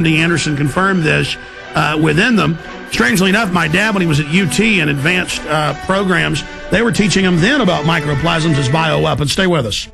D. Anderson confirmed this within them. Strangely enough, my dad, when he was at UT in advanced programs, they were teaching him then about microplasms as bioweapons. Stay with us.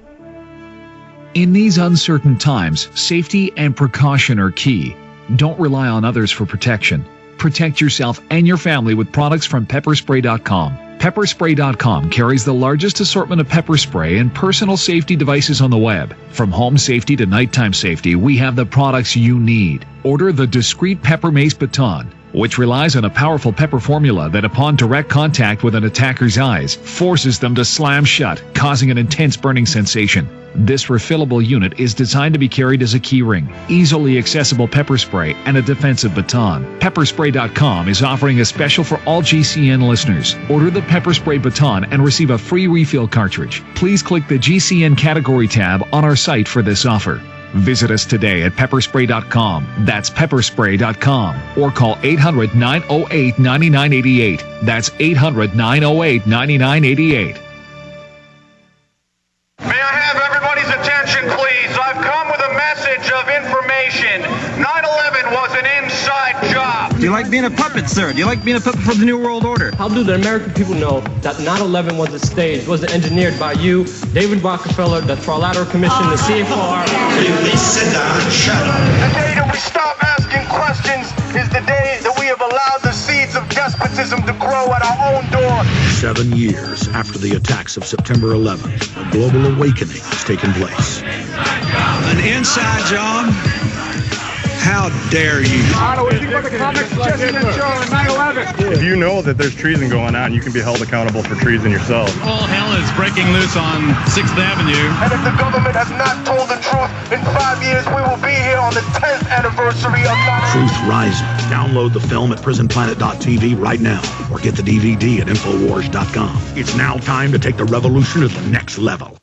In these uncertain times, safety and precaution are key. Don't rely on others for protection. Protect yourself and your family with products from pepperspray.com. Pepperspray.com carries the largest assortment of pepper spray and personal safety devices on the web. From home safety to nighttime safety, we have the products you need. Order the Discreet Pepper Mace Baton, which relies on a powerful pepper formula that, upon direct contact with an attacker's eyes, forces them to slam shut, causing an intense burning sensation. This refillable unit is designed to be carried as a keyring, easily accessible pepper spray, and a defensive baton. Pepperspray.com is offering a special for all GCN listeners. Order the Pepper Spray Baton and receive a free refill cartridge. Please click the GCN category tab on our site for this offer. Visit us today at pepperspray.com. That's pepperspray.com. Or call 800-908-9988. That's 800-908-9988. May I have everybody's attention, please? I've come with a message of information. 9/11 was an inside job. Do you like being a puppet, sir? Do you like being a puppet for the New World Order? How do the American people know that 9/11 was a stage, was engineered by you, David Rockefeller, the Trilateral Commission, the CFR? Please sit down and shut up. The day that we stop asking questions is the day that we have allowed the seeds of despotism to grow at our own door. 7 years after the attacks of September 11th, a global awakening has taken place. An inside job? How dare you? If you know that there's treason going on, you can be held accountable for treason yourself. All hell is breaking loose on 6th Avenue. And if the government has not told the truth, in 5 years we will be here on the 10th anniversary of 9/11. Truth Rising. Download the film at prisonplanet.tv right now or get the DVD at Infowars.com. It's now time to take the revolution to the next level.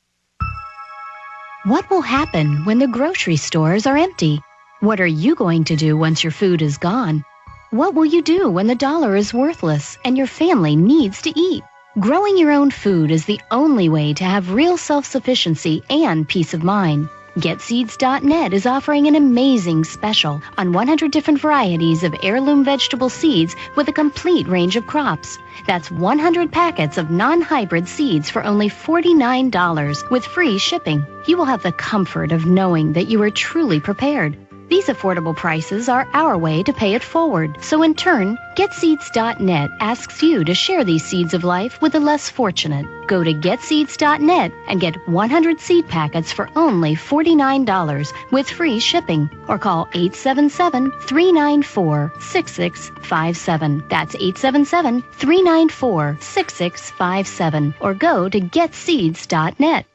What will happen when the grocery stores are empty? What are you going to do once your food is gone? What will you do when the dollar is worthless and your family needs to eat? Growing your own food is the only way to have real self-sufficiency and peace of mind. GetSeeds.net is offering an amazing special on 100 different varieties of heirloom vegetable seeds with a complete range of crops. That's 100 packets of non-hybrid seeds for only $49 with free shipping. You will have the comfort of knowing that you are truly prepared. These affordable prices are our way to pay it forward. So in turn, GetSeeds.net asks you to share these seeds of life with the less fortunate. Go to GetSeeds.net and get 100 seed packets for only $49 with free shipping. Or call 877-394-6657. That's 877-394-6657. Or go to GetSeeds.net.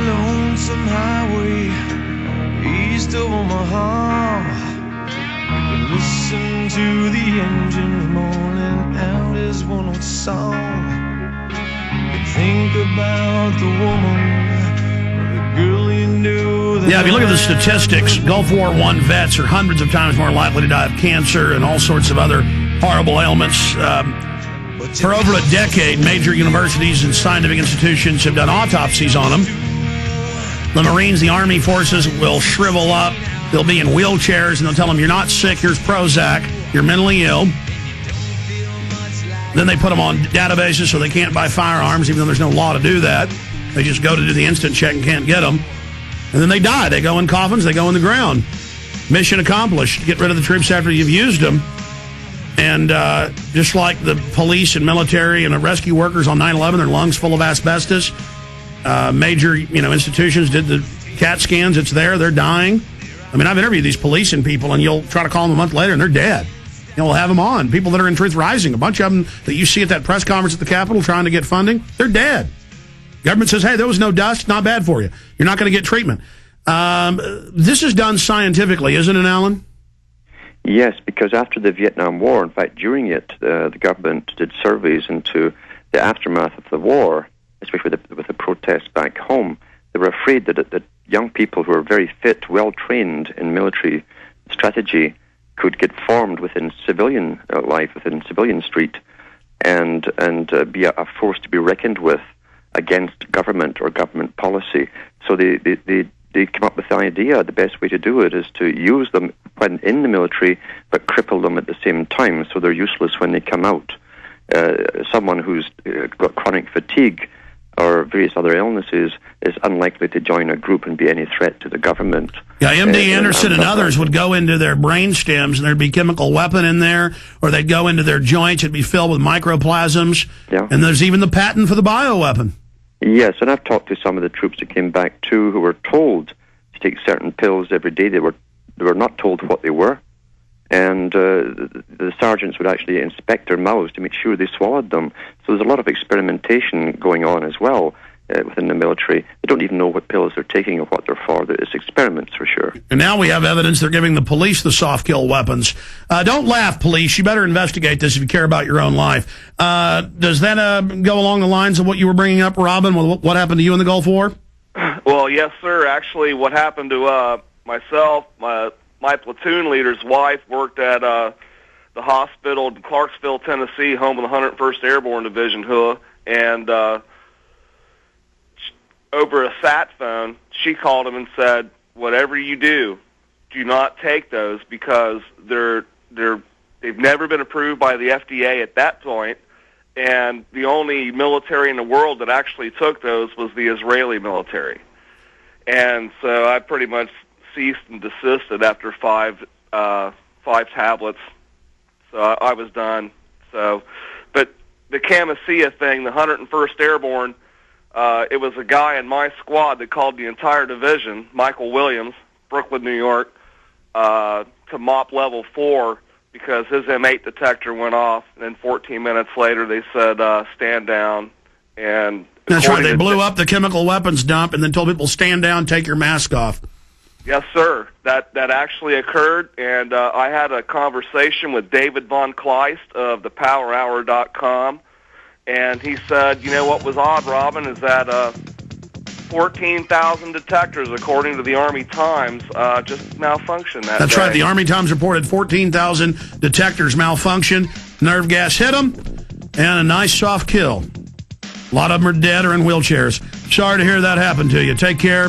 Lonesome highway east of Omaha. You can listen to the engine moaning out his one old song. You can think about the woman or the girl you knew. Yeah, if you look at the statistics, Gulf War I vets are hundreds of times more likely to die of cancer and all sorts of other horrible ailments. For over a decade, major universities and scientific institutions have done autopsies on them. The Marines, the Army forces will shrivel up. They'll be in wheelchairs, and they'll tell them, you're not sick, here's Prozac, you're mentally ill. Then they put them on databases so they can't buy firearms, even though there's no law to do that. They just go to do the instant check and can't get them. And then they die. They go in coffins, they go in the ground. Mission accomplished. Get rid of the troops after you've used them. And just like the police and military and the rescue workers on 9/11, their lungs full of asbestos. Major, institutions did the CAT scans. It's there. They're dying. I mean, I've interviewed these police and people, and you'll try to call them a month later, and they're dead. We'll have them on. People that are in Truth Rising, a bunch of them that you see at that press conference at the Capitol trying to get funding, they're dead. Government says, hey, there was no dust, not bad for you. You're not going to get treatment. This is done scientifically, isn't it, Alan? Yes, because after the Vietnam War, in fact, during it, the government did surveys into the aftermath of the war, especially with the protests back home. They were afraid that young people who are very fit, well-trained in military strategy could get formed within civilian life, within civilian street, and be a force to be reckoned with against government or government policy. So they come up with the idea the best way to do it is to use them when in the military, but cripple them at the same time, so they're useless when they come out. Someone who's got chronic fatigue or various other illnesses is unlikely to join a group and be any threat to the government. Yeah, M.D. Anderson and others would go into their brain stems, and there'd be chemical weapon in there, or they'd go into their joints, it'd be filled with microplasms, and there's even the patent for the bioweapon. Yes, and I've talked to some of the troops that came back too who were told to take certain pills every day. They were not told what they were, and the sergeants would actually inspect their mouths to make sure they swallowed them. So there's a lot of experimentation going on as well within the military. They don't even know what pills they're taking or what they're for. It's experiments for sure. And now we have evidence they're giving the police the soft kill weapons. Don't laugh, police. You better investigate this if you care about your own life. Does that go along the lines of what you were bringing up, Robin, what happened to you in the Gulf War? Well, yes, sir. Actually, what happened to myself, my platoon leader's wife worked at the hospital in Clarksville, Tennessee, home of the 101st Airborne Division, and over a sat phone, she called him and said, whatever you do not take those because they've never been approved by the FDA at that point, and the only military in the world that actually took those was the Israeli military. And so I pretty much ceased and desisted after five tablets. So I was done. So, but the Camisea thing, the 101st Airborne, it was a guy in my squad that called the entire division, Michael Williams, Brooklyn, New York, to MOP level 4 because his M8 detector went off. And then 14 minutes later, they said, stand down. And that's right. They blew up the chemical weapons dump and then told people, stand down, take your mask off. Yes, sir. That actually occurred. And I had a conversation with David Von Kleist of thepowerhour.com. And he said, you know what was odd, Robin, is that 14,000 detectors, according to the Army Times, just malfunctioned that That's day. right. The Army Times reported 14,000 detectors malfunctioned. Nerve gas hit them, and a nice soft kill. A lot of them are dead or in wheelchairs. Sorry to hear that happen to you. Take care.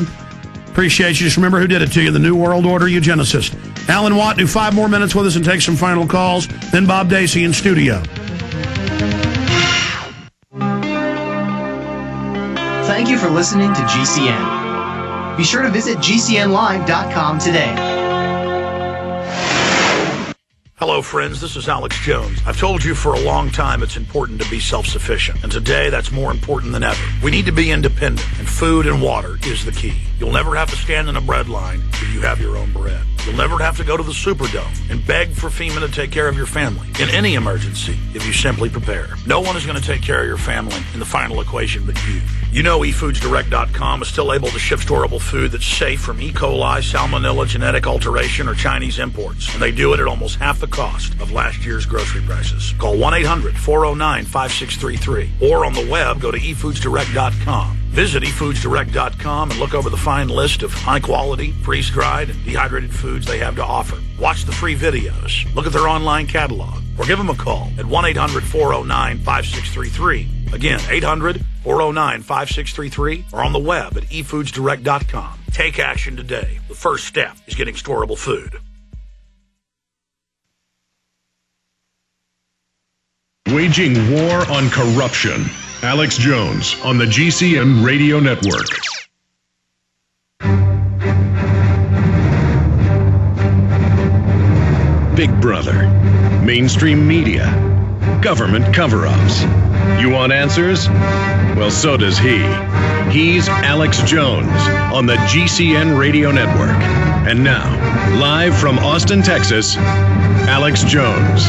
Appreciate you. Just remember who did it to you, the New World Order eugenicist. Alan Watt, do 5 more minutes with us and take some final calls. Then Bob Dacey in studio. Thank you for listening to GCN. Be sure to visit GCNlive.com today. Hello, friends. This is Alex Jones. I've told you for a long time it's important to be self-sufficient, and today that's more important than ever. We need to be independent, and food and water is the key. You'll never have to stand in a bread line if you have your own bread. You'll never have to go to the Superdome and beg for FEMA to take care of your family in any emergency if you simply prepare. No one is going to take care of your family in the final equation but you. You know eFoodsDirect.com is still able to ship storable food that's safe from E. coli, salmonella, genetic alteration, or Chinese imports. And they do it at almost half the cost of last year's grocery prices. Call 1-800-409-5633. Or on the web, go to eFoodsDirect.com. Visit eFoodsDirect.com and look over the fine list of high-quality, freeze-dried, and dehydrated foods they have to offer. Watch the free videos. Look at their online catalog. Or give them a call at 1-800-409-5633. Again, 800-409-5633. Or on the web at eFoodsDirect.com. Take action today. The first step is getting storable food. Waging war on corruption. Alex Jones on the GCN Radio Network. Big Brother, mainstream media, government cover-ups. You want answers? Well, so does he. He's Alex Jones on the GCN Radio Network. And now, live from Austin, Texas, Alex Jones.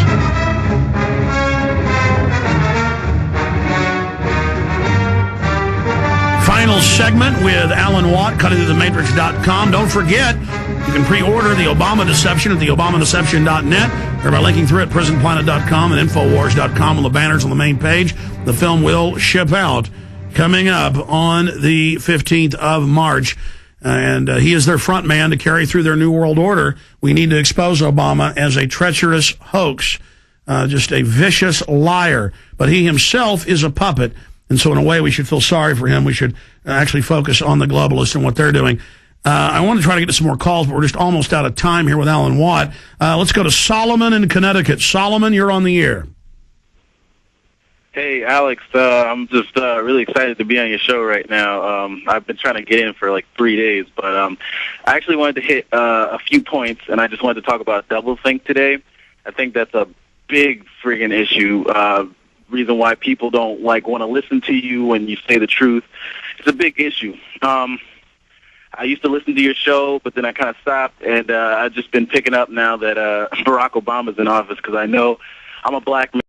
Final segment with Alan Watt, cuttingthroughthematrix.com. Don't forget, you can pre-order The Obama Deception at theobamadeception.net or by linking through at prisonplanet.com and infowars.com on the banners on the main page. The film will ship out coming up on the 15th of March. and he is their front man to carry through their New World Order. We need to expose Obama as a treacherous hoax, just a vicious liar. But he himself is a puppet, and so in a way we should feel sorry for him. We should actually focus on the globalists and what they're doing. I want to try to get to some more calls, but we're just almost out of time here with Alan Watt. Let's go to Solomon in Connecticut. Solomon, you're on the air. Hey, Alex, I'm just really excited to be on your show right now. I've been trying to get in for like 3 days, but I actually wanted to hit a few points, and I just wanted to talk about doublethink today. I think that's a big friggin' issue, reason why people don't want to listen to you when you say the truth. It's a big issue. I used to listen to your show, but then I kind of stopped, and I've just been picking up now that Barack Obama's in office, because I know I'm a black man.